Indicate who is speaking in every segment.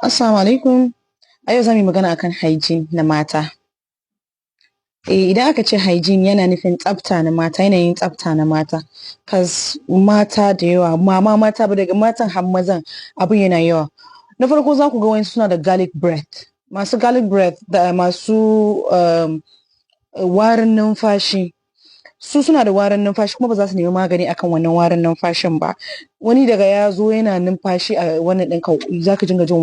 Speaker 1: Assalamu alaikum. A yau za mu yi magana akan hygiene na mata. Idan aka ce hygiene yana nufin tsafta na mata, yanayin tsafta na mata. Kas mata da yawa, mata ba daga matan har mazan abin yana yawa. Na farko za ku ga wani suna da garlic breath. Masu garlic breath da masu warin numfashi. Su suna da warin numfashi kuma ba za su nemi magani akan wannan warin numfashin ba. Wani daga ya zo yana numfashi a wannan ɗinka za ka dinga jin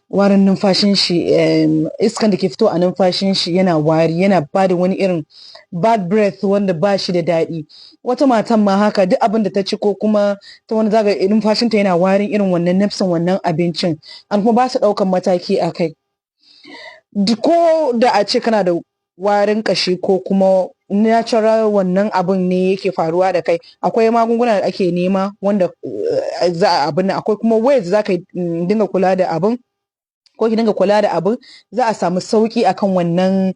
Speaker 1: warin numfashin shi, iskan da ke fito a numfashin shi yana wari, yana ba da wani irin bad breath wanda ba shi da daɗi. Wata matan ma haka duk abin da ta ci ko kuma ta wani zaga numfashinta yana warin irin wannan nafsin wannan abincin, an kuma ba su ɗaukan mataki a kai. Ko da a ce kana da warin kashi ko kuma natural wannan abun ne yake faruwa da kai, akwai magunguna da ake nema wanda za a abin, akwai kuma ways za ka dinga kula da abin ko ki dinga kula da abin, za a samu sauki akan wannan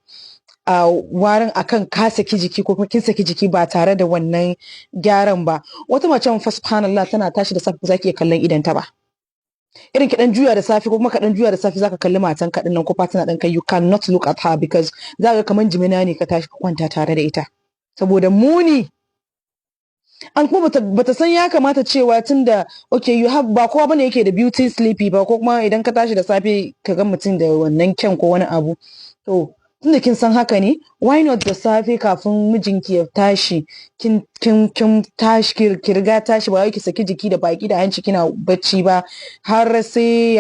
Speaker 1: warin, akan ka saki jiki ko kuma kin saki jiki ba tare da wannan gyaran ba. Wata macen fa subhanallah tana tashi da safe za ki iya kallon idanta ba. Irin ki dan juya da safe ko kuma ka dan juya da safe zaka kalli matan ka dinnan ko partner ɗinka, you cannot look at her because za ka kaman jimina ne ka tashi ka kwanta tare da ita saboda muni. An kuma bata san ya kamata cewa tunda okay you have, ba kowa bane yake da beauty sleepy ba, ko kuma idan ka tashi da safe ka ga mutum da wannan kyan ko wani abu, to tunda kin san haka ne, why not da safe kafin mijinki ya tashi kin tashi ki riga tashi, ba wai ki saki jiki da baki da hanci kina bacci ba har sai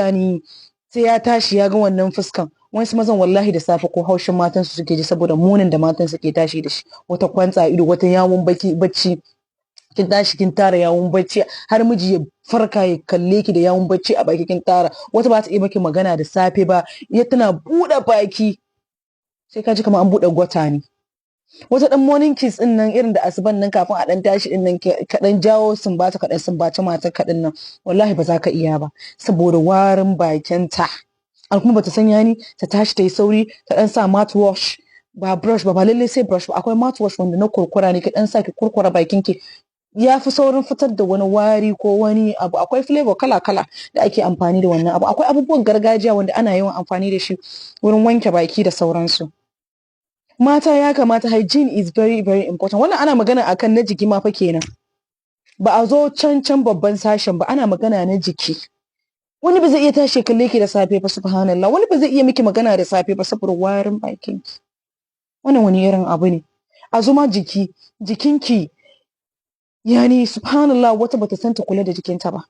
Speaker 1: ya tashi ya ga wannan fuskan. Wasu mazan wallahi da safe ko haushin matan su suke ji saboda munin da matan suke tashi da shi. Wata kwantsa ido, wata yawon bacci, kin tashi kin tara yawon bacci har miji ya farka ya kalle ki da yawon bacci a baki kin tara. Wata ba ta iya maki magana da safe ba, ya tana buɗe baki sai ka ji kamar an buɗe gwata ne. Wata dan morning kiss din nan irin da asuban nan kafin a dan tashi din nan ka dan jawo sumbata ka dan sumbaci matar ka din nan, wallahi ba za ka iya ba saboda warin bakin ta. An kuma bata sanya ni ta tashi ta yi sauri ta dan sa mouthwash, ba brush ba lalle sai brush ba, akwai mouthwash wanda na kurkura ne, ki dan sa ki kurkura bakin ki, ya fi saurin fitar da wani wari ko wani abu. Akwai flavor kala-kala da ake amfani da wannan abu. Akwai abubuwan gargajiya wanda ana yawan amfani da shi wurin wanke baki da sauransu. Mata ya kamata, hygiene is very very important. Wannan ana magana akan na jiki ma fa kenan, ba a zo can babban sashen ba, ana magana na jiki. Wani ba zai iya tashi kalle ki da safe ba subhanallah, wani ba zai iya miki magana da safe ba saboda warin bakin ki. Wannan wani irin abu ne? A zo ma jikinki, yani subhanallah, wata bata san ta kula da jikinta ba.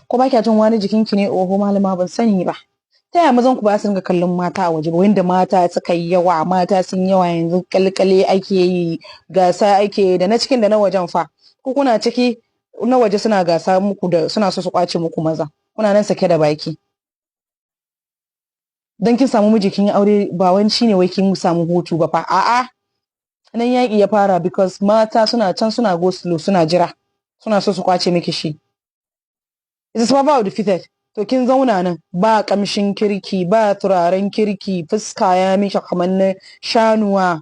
Speaker 1: Ko ba kya jin wani jikinki ne? Oho malama ban sani ba. Ta yaya mazan ku ba su dinga kallon mata a waje ba, wanda mata suka yi yawa, mata sun yawa yanzu, kalkale ake yi, gasa ake yi, da na cikin da na wajen fa. Ko kuna ciki na waje suna gasa muku da suna so su kwace muku maza, kuna nan sake da baki. Dan kin samu miji kin yi aure ba wani shine wai kin samu hutu ba fa, a'a nan yaƙi ya fara, because mata suna can suna go slow, suna jira, suna so su kwace miki shi. It's survival of the fittest. To kin zauna nan ba kamshin kirki, ba turaren kirki, fuska ya miki kamar na shanuwa.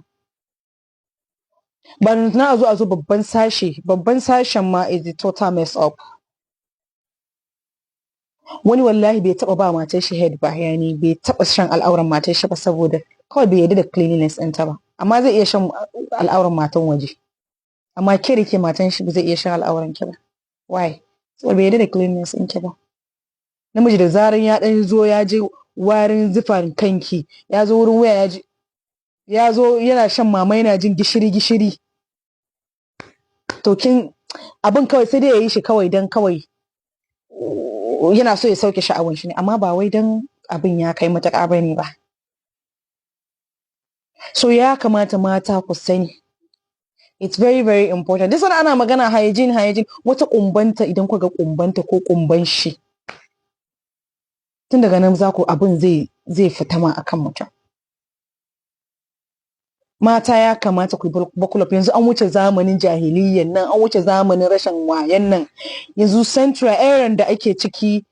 Speaker 1: Ba na a zo babban sashen ma is the total mess up. Wani wallahi bai taba ba matar shi head ba, yani bai taba shan al'auran matar shi ba saboda kawai bai yarda da cleanliness ɗinta ba, amma zai iya shan al'auran matan waje. Amma ke da ke matan shi ba zai iya shan al'auran ki ba. Why? Saboda bai yarda da cleanliness ɗinki ba. Namiji da zaran ya dan zo ya je warin zufan kanki, ya zo wurin waya ya zo yana shan mama yana jin gishiri, to kin abin kawai sai dai ya yi shi kawai dan kawai yana so ya sauke sha'awan shi ne, amma ba wai dan abin ya kai matuƙa bane ba. So ya kamata mata ku sani, it's very very important. This one ana magana hygiene. Wata kumbanta, idan ku ga kumbanta ko kumban shi, tun daga nan za ku abin zai fita ma akan mutum. Mata ya kamata ku buckle up. Yanzu an wuce zamanin jahiliyyan nan, an wuce zamanin rashin wayan nan. Yanzu central era da ake ciki,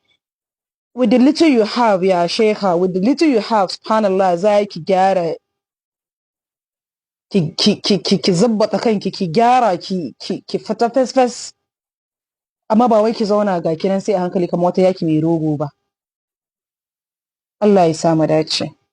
Speaker 1: with the little you have ya shekha, with the little you have subhanallah, za ki gyara, ki zabbata kanki, ki gyara, ki fita fes. Amma ba wai ki zauna ga kiran sai a hankali kamar wata yaki mai rogo ba. Allah ya sa mu dace.